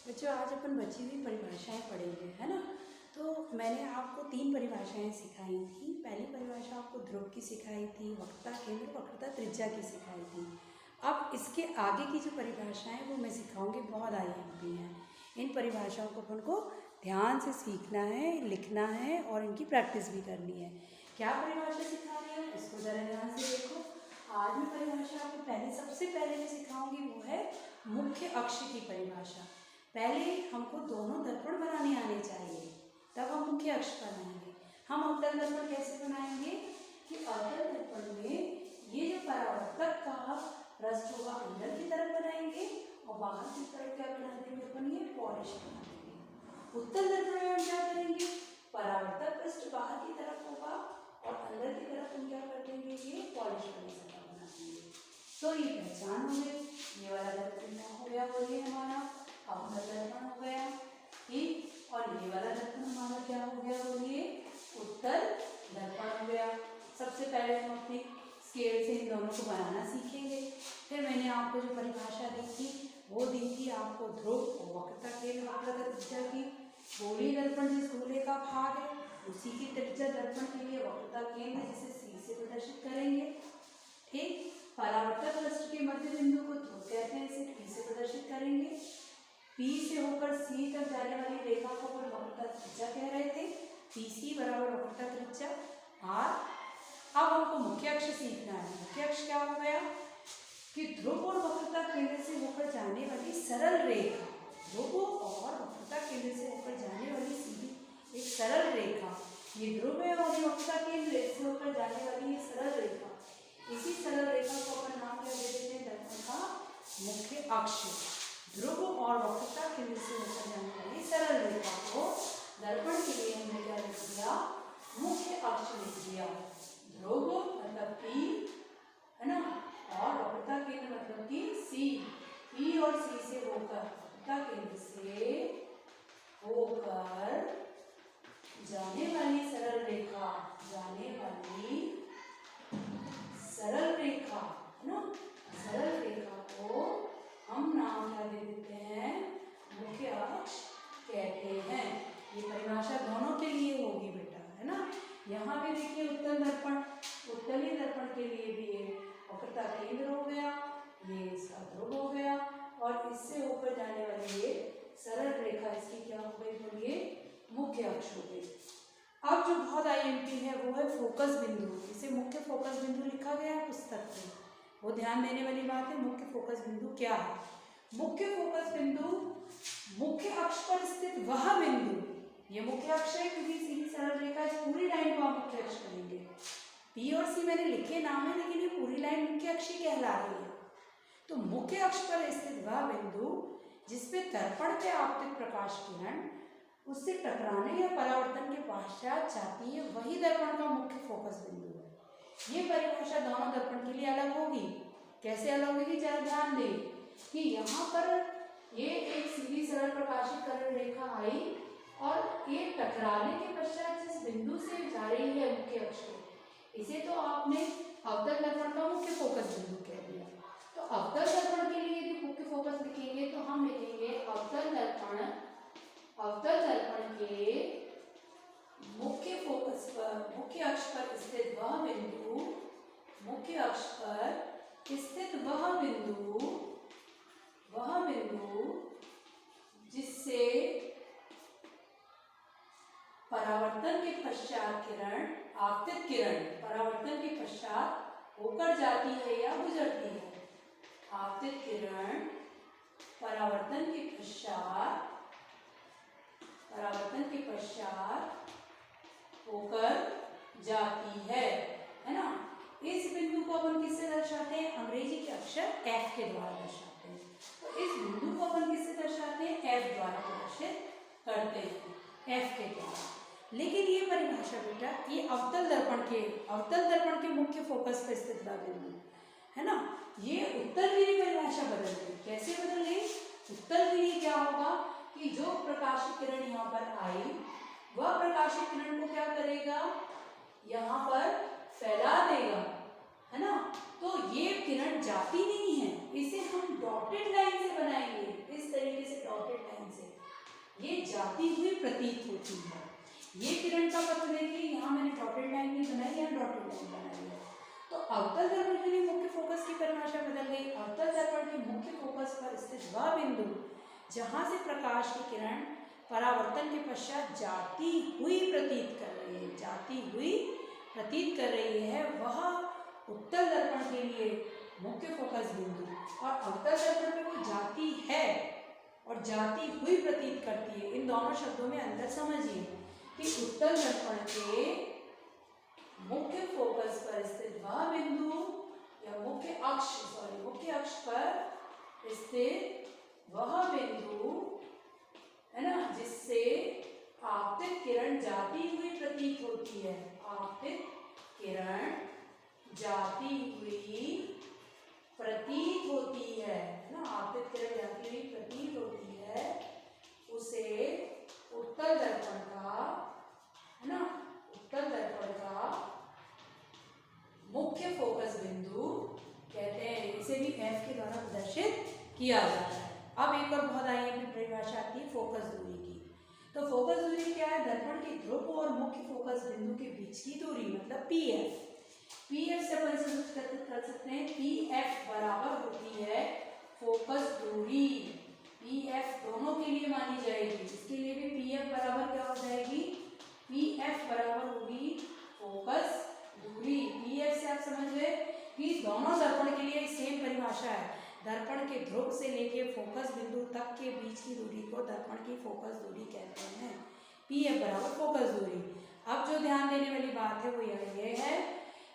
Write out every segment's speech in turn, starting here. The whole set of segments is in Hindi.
बच्चों, आज अपन बची हुई परिभाषाएं पढ़ेंगे, है ना। तो मैंने आपको 3 परिभाषाएं सिखाई थी। पहली परिभाषा आपको ध्रुव की सिखाई थी, वक्रता केंद्र, वक्रता त्रिज्या की सिखाई थी। अब इसके आगे की जो परिभाषाएं वो मैं सिखाऊंगी, बहुत IMP हैं। इन परिभाषाओं को अपन को ध्यान से सीखना है, लिखना है और इनकी प्रैक्टिस भी करनी है। क्या परिभाषा सिखा रही हूँ इसको ज़रा ध्यान से देखो। आज मैं परिभाषा आपको सबसे पहले मैं सिखाऊंगी वो है मुख्य अक्ष की परिभाषा। पहले हमको दोनों दर्पण बनाने आने चाहिए, तब हम मुख्य अक्ष बनाएंगे। हम अवतल दर्पण कैसे बनाएंगे कि अवतल दर्पण में ये जो परावर्तक का पृष्ठ होगा अंदर की तरफ बनाएंगे और बाहर की तरफ क्या बना देंगे अपन, ये पॉलिश बना देंगे। उत्तल दर्पण में हम क्या करेंगे, परावर्तक पृष्ठ बाहर की तरफ होगा और अंदर की तरफ हम क्या कर देंगे, ये पॉलिश वाली सतह बना देंगे। तो ये पहचान हो गई, ये वाला दर्पण हो गया, बोलिए हमारा अवतल दर्पण हो गया, ठीक। और ये वाला दर्पण हमारा क्या हो गया, बोलिए उत्तल दर्पण हो गया। सबसे पहले हम अपनी स्केल से इन दोनों को बनाना सीखेंगे। फिर मैंने आपको जो परिभाषा दी थी वो दी थी आपको ध्रुव और वक्रता केंद्र, वक्रता त्रिज्या की। गोलीय दर्पण जिस गोले का भाग है उसी की त्रिज्या दर्पण के लिए वक्रता केंद्र, जिसे C से प्रदर्शित करेंगे, ठीक। परावर्तक पृष्ठ के मध्य बिंदु को ध्रुव कहते हैं, इसे P से प्रदर्शित करेंगे। P से होकर C तक जाने वाली रेखा को अपन वक्रता त्रिज्या कह रहे थे, PC बराबर वक्रता त्रिज्या R। अब हमको मुख्य अक्ष सीखना है। मुख्य अक्ष क्या हो गया कि ध्रुव और वक्रता केंद्र से होकर जाने वाली सरल रेखा, ध्रुव और वक्रता केंद्र से होकर जाने वाली सीधी एक सरल रेखा, ये ध्रुव है और ये वक्रता केंद्र से होकर जाने वाली ये सरल रेखा, इसी सरल रेखा को अपन नाम क्या दे देते हैं, दर्पण का मुख्य अक्ष। ध्रुव और वक्रता केंद्र से होकर जाने वाली सरल रेखा को दर्पण के लिए हमने क्या लिख दिया, मुख्य अक्ष लिख दिया। ध्रुव मतलब P, है ना, और वक्रता केंद्र मतलब कि C। P और C से होकर, वक्रता केंद्र से होकर जाने वाली सरल रेखा, जाने वाली सरल रेखा, है ना, सरल रेखा को हम नाम क्या दे देते हैं, मुख्य अक्ष कहते हैं। ये परिभाषा दोनों के लिए होगी बेटा, है ना। यहाँ भी देखिए उत्तल दर्पण, उत्तलीय दर्पण के लिए भी ये वक्रता केंद्र हो गया, ये इसका ध्रुव हो गया और इससे होकर जाने वाली ये सरल रेखा इसकी क्या हो गई, बोलिए मुख्य अक्ष हो गई। अब जो बहुत IMP है वो है फोकस बिंदु। इसे मुख्य फोकस बिंदु लिखा गया है पुस्तक में, वो ध्यान देने वाली बात है। मुख्य फोकस बिंदु क्या है, मुख्य फोकस बिंदु मुख्य अक्ष पर स्थित वह बिंदु, ये मुख्य अक्ष है क्योंकि सीधी सरल रेखा इस पूरी लाइन को आप मुख्य अक्ष करेंगे। P और C मैंने लिखे नाम है, लेकिन ये पूरी लाइन मुख्य अक्ष ही कहला रही है। तो मुख्य अक्ष पर स्थित वह बिंदु जिसपे दर्पण के आपतित प्रकाश किरण उससे टकराने या परावर्तन के पश्चात जाती है, वही दर्पण का मुख्य फोकस बिंदु है। ये परिभाषा दोनों दर्पण के लिए अलग होगी। कैसे अलग होगी, जरा ध्यान दें कि यहाँ पर ये एक सीधी सरल प्रकाशित किरण रेखा आई और ये टकराने के पश्चात जिस बिंदु से जा रही है मुख्य अक्ष को, इसे तो आपने अवतल दर्पण का मुख्य फोकस बिंदु कह दिया। तो अवतल दर्पण के लिए यदि मुख्य फोकस लिखेंगे तो हम लिखेंगे अवतल दर्पण, अवतल दर्पण के मुख्य फोकस पर, मुख्य अक्ष पर स्थित वह बिंदु, मुख्य अक्ष पर स्थित वह बिंदु जिससे परावर्तन के पश्चात किरण, आपतित किरण परावर्तन के पश्चात होकर जाती है या गुजरती है। आपतित किरण परावर्तन के पश्चात होकर जाती है ना। इस बिंदु को अपन किससे दर्शाते हैं, अंग्रेजी के अक्षर F के द्वारा दर्शाते हैं। तो इस बिंदु को अपन किससे दर्शाते हैं, F द्वारा प्रदर्शित करते हैं, F के द्वारा। लेकिन ये परिभाषा बेटा, ये अवतल दर्पण के मुख्य फोकस पर स्थित बिंदु है ना, ये उत्तल के लिए परिभाषा बदल गई। कैसे बदल गई, उत्तल के लिए क्या होगा कि जो प्रकाशित किरण यहाँ पर आई वह प्रकाशित किरण को क्या करेगा, यहाँ पर फैला देगा, है ना। तो ये किरण जाती नहीं है, इसे हम डॉटेड लाइन से बनाएंगे, इस तरीके से डॉटेड लाइन से जाती हुई प्रतीत होती है। ये किरण का पथ देखिए, यहाँ मैंने डॉटेड लाइन नहीं बनाई, यहाँ डॉटेड लाइन बनाई है। तो अवतल दर्पण के लिए मुख्य फोकस की परिभाषा बदल गई। अवतल दर्पण के मुख्य फोकस पर स्थित वह बिंदु जहाँ से प्रकाश की किरण परावर्तन के पश्चात जाती हुई प्रतीत कर रही है, जाती हुई प्रतीत कर रही है, वह उत्तल दर्पण के लिए मुख्य फोकस बिंदु। और अवतल दर्पण में वो जाती है और जाती हुई प्रतीत करती है। इन दोनों शब्दों में अंतर समझिए कि उत्तल दर्पण के मुख्य फोकस पर स्थित वह बिंदु या मुख्य अक्ष पर स्थित वह बिंदु है ना, जिससे आपतित किरण जाती हुई प्रतीत होती है। आपतित किरण जाती हुई प्रतीत होती है ना, आपतित किरण जाती हुई प्रतीत होती है, उसे उत्तल दर्पण का है ना, उत्तल दर्पण का मुख्य फोकस बिंदु कहते हैं। इसे भी एफ के द्वारा प्रदर्शित किया जाता है। अब एक और बहुत आई अपनी परिभाषा आती है फोकस दूरी की। तो फोकस दूरी क्या है? दर्पण के ध्रुव और मुख्य फोकस बिंदु के बीच की दूरी, मतलब पी एफ। पी एफ से अपन सूचित कर सकते हैं, पी एफ बराबर होती है फोकस दूरी। पी एफ दोनों के लिए मानी जाएगी, इसके लिए भी पी एफ बराबर क्या हो जाएगी? पी एफ बराबर होगी फोकस दूरी। पी एफ से आप समझ गए कि दोनों दर्पण के लिए सेम परिभाषा है। दर्पण के ध्रुव से लेके फोकस बिंदु तक के बीच की दूरी को दर्पण की फोकस दूरी कहते हैं। पी एफ बराबर फोकस दूरी। अब जो ध्यान देने वाली बात है वो ये है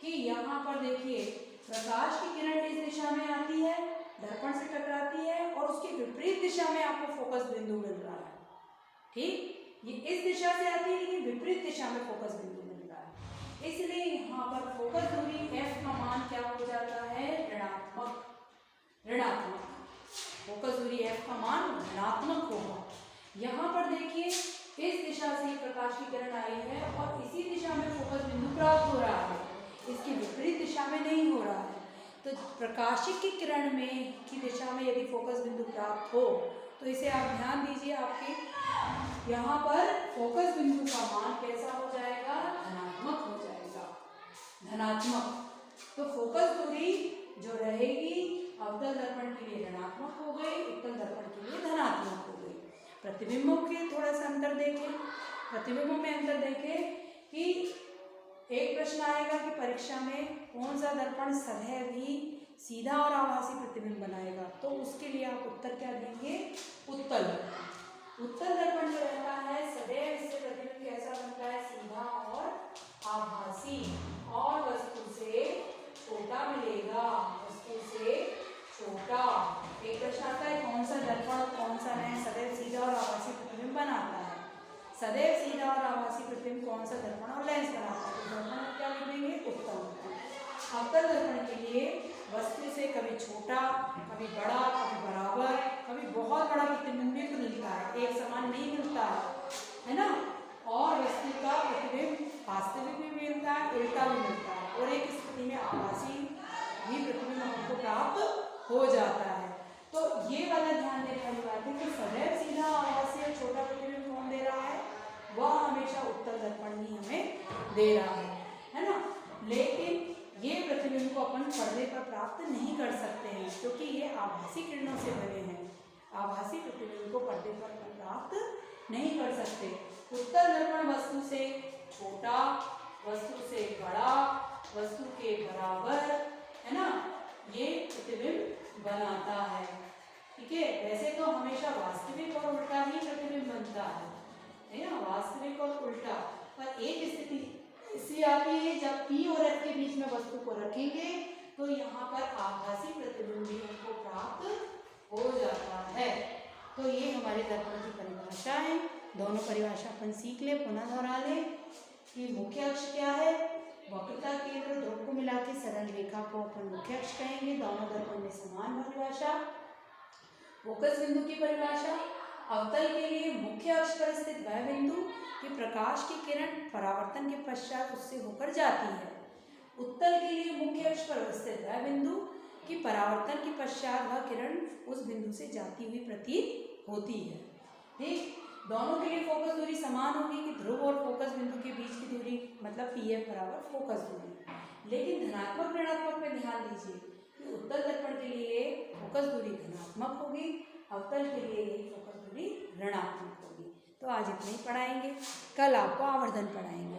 कि यहाँ पर देखिए, प्रकाश की किरण इस दिशा में आती है, दर्पण से टकराती है और उसकी विपरीत दिशा में आपको फोकस बिंदु मिल रहा है। ठीक, ये इस दिशा से आती है लेकिन विपरीत दिशा में फोकस बिंदु मिल रहा है, इसलिए यहाँ पर फोकस दूरी एफ का मान क्या हो जाता है? ऋणात्मक। फोकस दूरी एफ का मान ऋणात्मक होगा। यहाँ पर देखिए, इस दिशा से प्रकाश की किरण आई है और इसी दिशा में फोकस बिंदु प्राप्त हो रहा है, इसकी विपरीत दिशा में नहीं हो रहा है। तो प्रकाशिक की किरण में की दिशा में यदि फोकस बिंदु प्राप्त हो तो इसे आप ध्यान दीजिए, आपके यहाँ पर फोकस बिंदु का मान कैसा हो जाएगा? धनात्मक हो जाएगा, धनात्मक। तो फोकस दूरी जो रहेगी अवतल दर्पण के लिए ऋणात्मक हो गई, उत्तल दर्पण के लिए धनात्मक हो गई। प्रतिबिंबों के थोड़ा सा अंतर देखें। प्रतिबिंबों में अंतर देखें कि एक प्रश्न आएगा कि परीक्षा में कौन सा दर्पण सदैव ही सीधा और आभासी प्रतिबिंब बनाएगा, तो उसके लिए आप उत्तर क्या देंगे? उत्तल दर्पण। उत्तल दर्पण जो रहता है सदैव इससे प्रतिबिंब कैसा बनता है? सीधा और आभासी, और वस्तु से छोटा मिलेगा, वस्तु से छोटा। एक प्रश्न आता है कौन सा दर्पण और कौन सा नहीं सदैव सीधा और आभासी प्रतिबिंब बनाता है? सदैव सीधा और आभासी प्रतिबिंब कौन सा दर्पण और लेंस बनाता है? तो दर्पण क्या लिखेंगे? उत्तल दर्पण। अवतल दर्पण के लिए वस्तु से कभी छोटा, कभी बड़ा, कभी बराबर, कभी बहुत बड़ा प्रतिबिंब भी मिलता है, एक समान नहीं मिलता है ना। और वस्तु का प्रतिबिंब वास्तविक भी मिलता है, उल्टा भी मिलता है, और एक स्थिति में आभासी भी प्रतिबिंब हमको प्राप्त हो जाता है। तो ये वाला ध्यान देने वाली बात है कि सदैव सीधा आभासी और छोटा प्रतिबिंब कौन दे रहा है? वह हमेशा उत्तल दर्पण ही हमें दे रहा है ना। लेकिन ये प्रतिबिंब को अपन पर्दे पर प्राप्त नहीं कर सकते हैं क्योंकि ये आभासी किरणों से बने हैं। आभासी प्रतिबिंब को पर्दे पर प्राप्त नहीं कर सकते। उत्तल दर्पण वस्तु से छोटा, वस्तु से बड़ा, वस्तु के बराबर, है ना, ये प्रतिबिंब बनाता है। ठीक है, वैसे तो हमेशा वास्तविक और उल्टा ही प्रतिबिंब बनता है ना, वास्तविक और उल्टा। पर एक स्थिति इसलिए आती है जब P और F के बीच में वस्तु को रखेंगे तो यहाँ पर आभासी प्रतिबिंब भी हमको प्राप्त हो जाता है। तो ये हमारे दर्पण की परिभाषा है। दोनों परिभाषा अपन सीख ले, पुनः दोहरा ले कि मुख्य अक्ष क्या है? वक्रता केंद्र ध्रुव को मिला के सरल रेखा को अपन मुख्य अक्ष कहेंगे। दोनों दर्पण में समान परिभाषा। फोकस बिंदु की परिभाषा, अवतल के लिए मुख्य अक्ष पर स्थित वह बिंदु कि प्रकाश की किरण परावर्तन के पश्चात उससे होकर जाती है। उत्तल के लिए मुख्य अक्ष पर स्थित वह बिंदु कि परावर्तन के पश्चात वह किरण उस बिंदु से जाती हुई प्रतीत होती है। ठीक, दोनों के लिए फोकस दूरी समान होगी कि ध्रुव और फोकस बिंदु के बीच की दूरी मतलब पीएफ बराबर फोकस दूरी। लेकिन धनात्मक ऋणात्मक पे ध्यान दीजिए कि उत्तल दर्पण के लिए फोकस दूरी धनात्मक होगी, अवतल के लिए यही फोकस दूरी ऋणात्मक होगी। तो आज इतना ही पढ़ाएंगे, कल आपको आवर्धन पढ़ाएंगे।